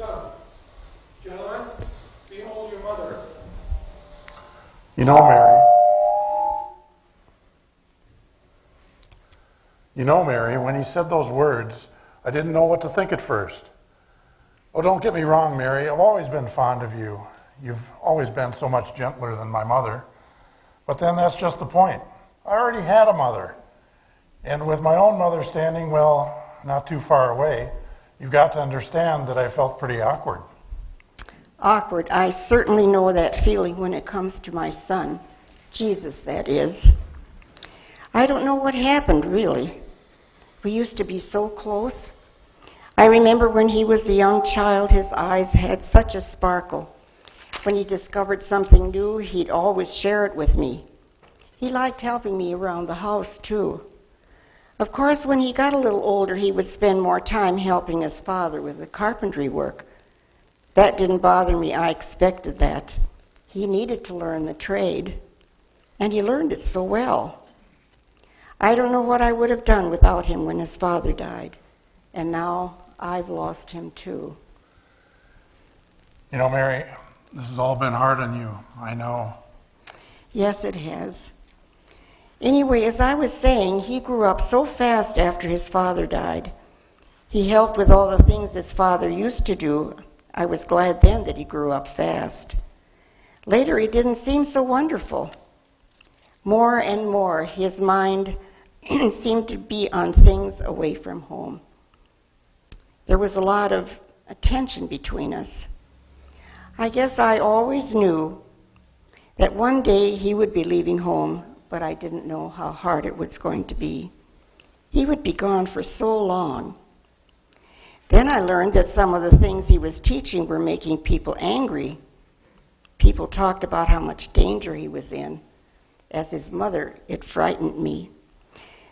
son. Gentlemen, behold your mother. You know, Mary, when he said those words, I didn't know what to think at first. Oh, don't get me wrong, Mary. I've always been fond of you. You've always been so much gentler than my mother. But then that's just the point. I already had a mother. And with my own mother standing, well, not too far away, you've got to understand that I felt pretty awkward. Awkward. I certainly know that feeling when it comes to my son. Jesus, that is. I don't know what happened, really. We used to be so close. I remember when he was a young child, his eyes had such a sparkle. When he discovered something new, he'd always share it with me. He liked helping me around the house, too. Of course, when he got a little older, he would spend more time helping his father with the carpentry work. That didn't bother me. I expected that. He needed to learn the trade, and he learned it so well. I don't know what I would have done without him when his father died, and now I've lost him too. You know, Mary, this has all been hard on you, I know. Yes, it has. Anyway, as I was saying, he grew up so fast after his father died. He helped with all the things his father used to do. I was glad then that he grew up fast. Later, it didn't seem so wonderful. More and more, his mind seemed to be on things away from home. There was a lot of tension between us. I guess I always knew that one day he would be leaving home, but I didn't know how hard it was going to be. He would be gone for so long. Then I learned that some of the things he was teaching were making people angry. People talked about how much danger he was in. As his mother, it frightened me.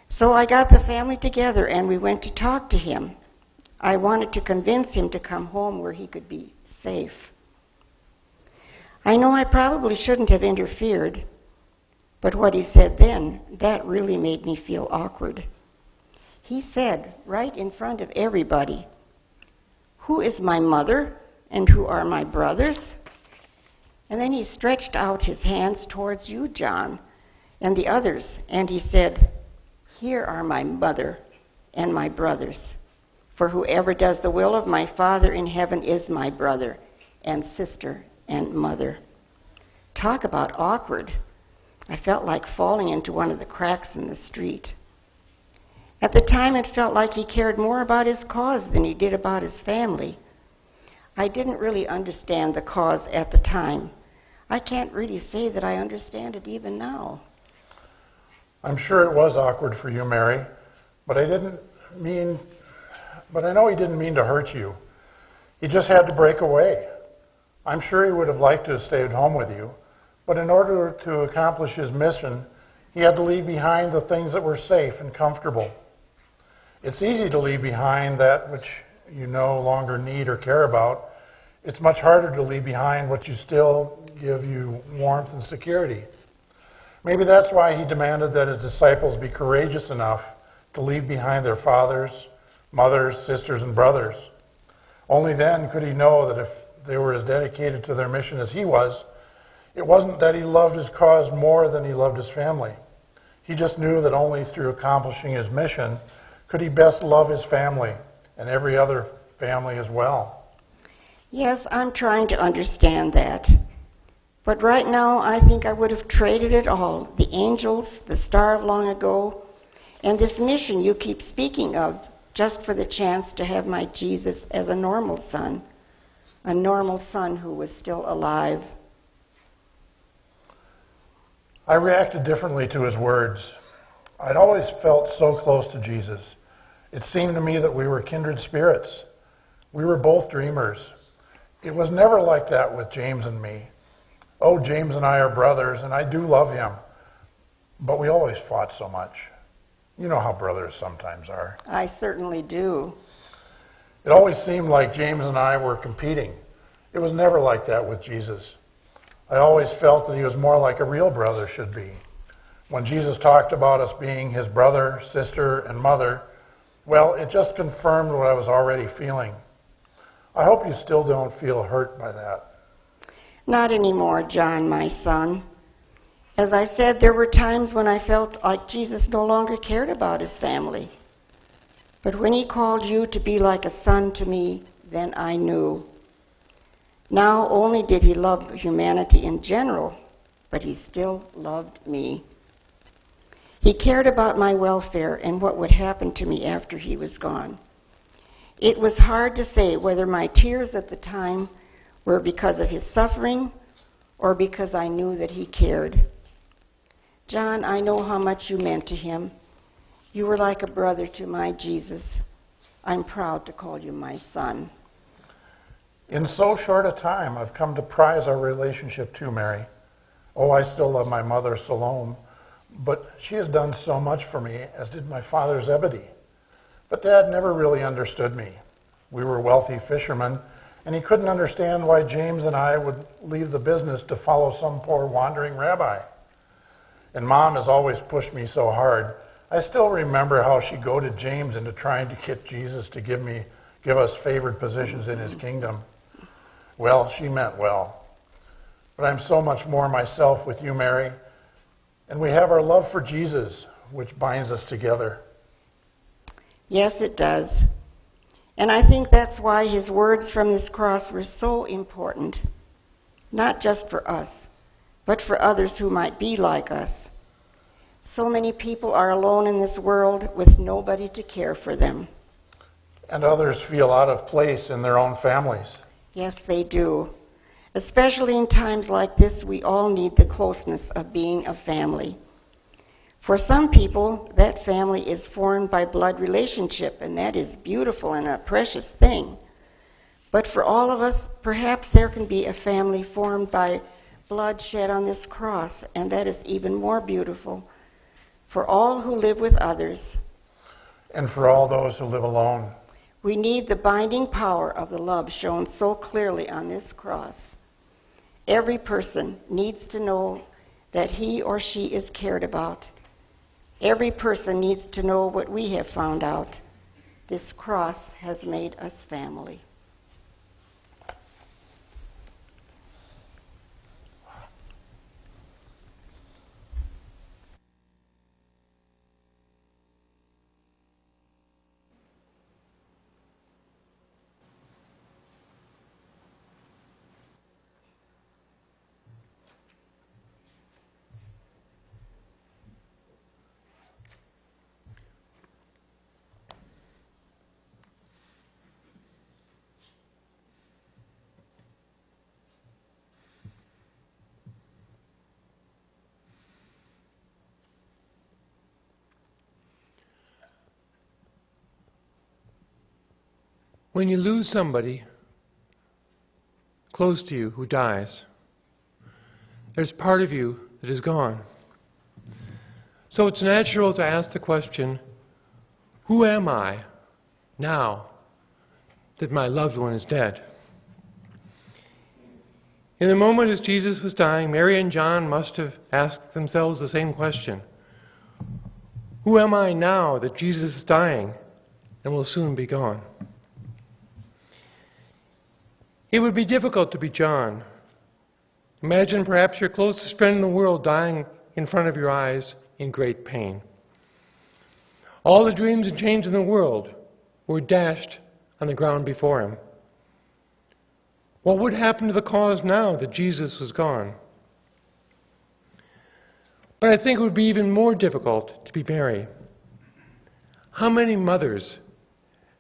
So I got the family together and we went to talk to him. I wanted to convince him to come home where he could be safe. I know I probably shouldn't have interfered, but what he said then, that really made me feel awkward. He said, right in front of everybody, "Who is my mother and who are my brothers?" And then he stretched out his hands towards you, John, and the others, and he said, "Here are my mother and my brothers. For whoever does the will of my Father in heaven is my brother and sister and mother." Talk about awkward. I felt like falling into one of the cracks in the street. At the time, it felt like he cared more about his cause than he did about his family. I didn't really understand the cause at the time. I can't really say that I understand it even now. I'm sure it was awkward for you, Mary, but I know he didn't mean to hurt you. He just had to break away. I'm sure he would have liked to have stayed home with you, but in order to accomplish his mission, he had to leave behind the things that were safe and comfortable. It's easy to leave behind that which you no longer need or care about. It's much harder to leave behind what you still give you warmth and security. Maybe that's why he demanded that his disciples be courageous enough to leave behind their fathers, mothers, sisters, and brothers. Only then could he know that if they were as dedicated to their mission as he was, it wasn't that he loved his cause more than he loved his family. He just knew that only through accomplishing his mission could he best love his family and every other family as well. Yes, I'm trying to understand that. But right now, I think I would have traded it all. The angels, the star of long ago, and this mission you keep speaking of, just for the chance to have my Jesus as a normal son who was still alive. I reacted differently to his words. I'd always felt so close to Jesus. It seemed to me that we were kindred spirits. We were both dreamers. It was never like that with James and me. Oh, James and I are brothers, and I do love him. But we always fought so much. You know how brothers sometimes are. I certainly do. It always seemed like James and I were competing. It was never like that with Jesus. I always felt that he was more like a real brother should be. When Jesus talked about us being his brother, sister, and mother, well, it just confirmed what I was already feeling. I hope you still don't feel hurt by that. Not anymore, John, my son. As I said, there were times when I felt like Jesus no longer cared about his family. But when he called you to be like a son to me, then I knew. Not only did he love humanity in general, but he still loved me. He cared about my welfare and what would happen to me after he was gone. It was hard to say whether my tears at the time were because of his suffering or because I knew that he cared. John, I know how much you meant to him. You were like a brother to my Jesus. I'm proud to call you my son. In so short a time, I've come to prize our relationship too, Mary. Oh, I still love my mother, Salem, but she has done so much for me, as did my father, Zebedee. But Dad never really understood me. We were wealthy fishermen, and he couldn't understand why James and I would leave the business to follow some poor wandering rabbi. And Mom has always pushed me so hard. I still remember how she goaded James into trying to get Jesus to give us favored positions in his kingdom. Well, she meant well. But I'm so much more myself with you, Mary, and we have our love for Jesus, which binds us together. Yes, it does. And I think that's why his words from this cross were so important, not just for us, but for others who might be like us. So many people are alone in this world with nobody to care for them. And others feel out of place in their own families. Yes, they do. Especially in times like this, we all need the closeness of being a family. For some people, that family is formed by blood relationship, and that is beautiful and a precious thing. But for all of us, perhaps there can be a family formed by blood shed on this cross, and that is even more beautiful. For all who live with others, And for all those who live alone. we need the binding power of the love shown so clearly on this cross. Every person needs to know that he or she is cared about. Every person needs to know what we have found out. This cross has made us family. When you lose somebody close to you who dies, there's part of you that is gone. So it's natural to ask the question, who am I now that my loved one is dead? In the moment as Jesus was dying, Mary and John must have asked themselves the same question. Who am I now that Jesus is dying and will soon be gone? It would be difficult to be John. Imagine perhaps your closest friend in the world dying in front of your eyes in great pain. All the dreams and change in the world were dashed on the ground before him. What would happen to the cause now that Jesus was gone? But I think it would be even more difficult to be Mary. How many mothers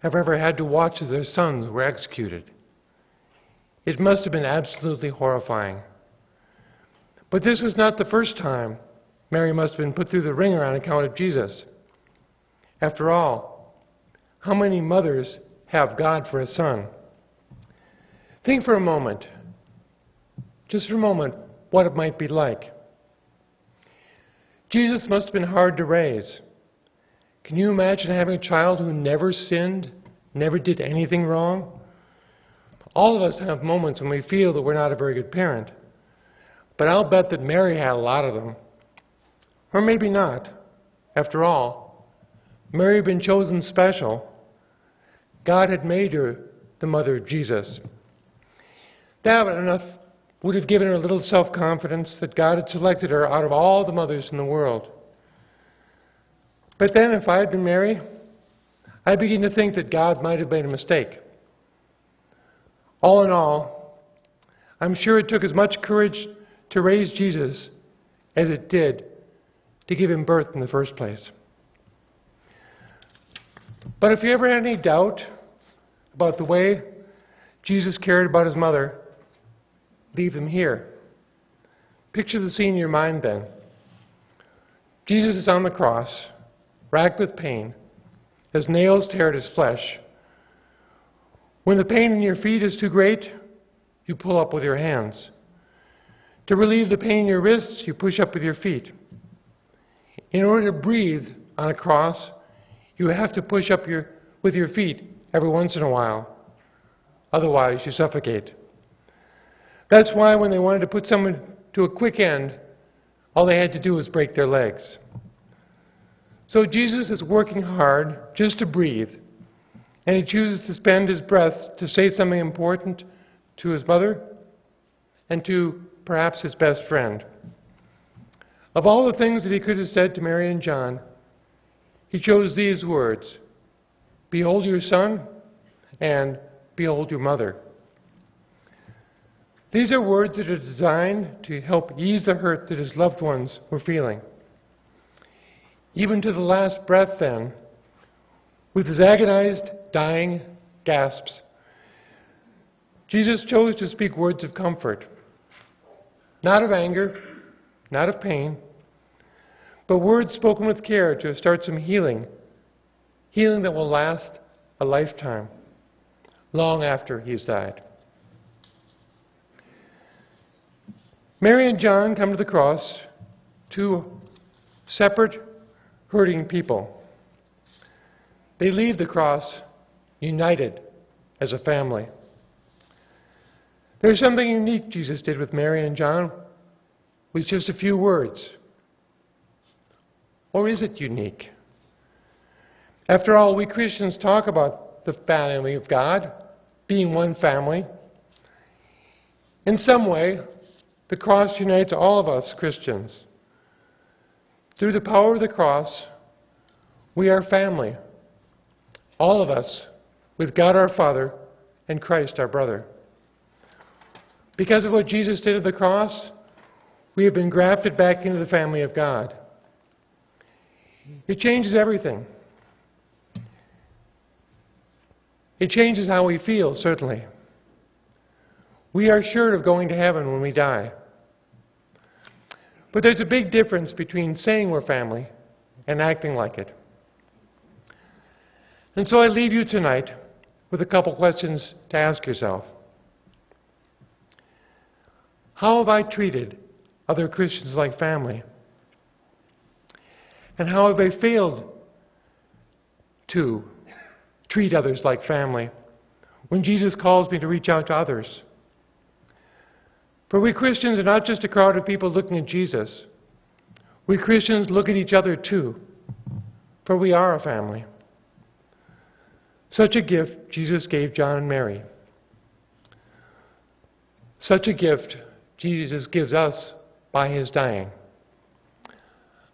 have ever had to watch as their sons were executed? It must have been absolutely horrifying. But this was not the first time Mary must have been put through the ringer on account of Jesus. After all, how many mothers have God for a son? Think for a moment, just for a moment, what it might be like. Jesus must have been hard to raise. Can you imagine having a child who never sinned, never did anything wrong? All of us have moments when we feel that we're not a very good parent. But I'll bet that Mary had a lot of them. Or maybe not. After all, Mary had been chosen special. God had made her the mother of Jesus. That would have given her a little self-confidence that God had selected her out of all the mothers in the world. But then, if I had been Mary, I begin to think that God might have made a mistake. All in all, I'm sure it took as much courage to raise Jesus as it did to give him birth in the first place. But if you ever had any doubt about the way Jesus cared about his mother, leave them here. Picture the scene in your mind then. Jesus is on the cross, racked with pain, as nails tear at his flesh. When the pain in your feet is too great, you pull up with your hands. To relieve the pain in your wrists, you push up with your feet. In order to breathe on a cross, you have to push up with your feet every once in a while. Otherwise, you suffocate. That's why when they wanted to put someone to a quick end, all they had to do was break their legs. So Jesus is working hard just to breathe, and he chooses to spend his breath to say something important to his mother and to perhaps his best friend. Of all the things that he could have said to Mary and John, he chose these words: "Behold your son," and "Behold your mother." These are words that are designed to help ease the hurt that his loved ones were feeling. Even to the last breath then, with his agonized, dying gasps, Jesus chose to speak words of comfort, not of anger, not of pain, but words spoken with care to start some healing that will last a lifetime, long after he's died. Mary and John come to the cross, two separate, hurting people. They leave the cross united as a family. There's something unique Jesus did with Mary and John with just a few words. Or is it unique? After all, we Christians talk about the family of God being one family. In some way, the cross unites all of us Christians. Through the power of the cross, we are family. All of us, with God our Father and Christ our brother. Because of what Jesus did at the cross, we have been grafted back into the family of God. It changes everything. It changes how we feel, certainly. We are sure of going to heaven when we die. But there's a big difference between saying we're family and acting like it. And so I leave you tonight with a couple questions to ask yourself. How have I treated other Christians like family? And how have I failed to treat others like family when Jesus calls me to reach out to others? For we Christians are not just a crowd of people looking at Jesus. We Christians look at each other too, for we are a family. Such a gift Jesus gave John and Mary. Such a gift Jesus gives us by his dying.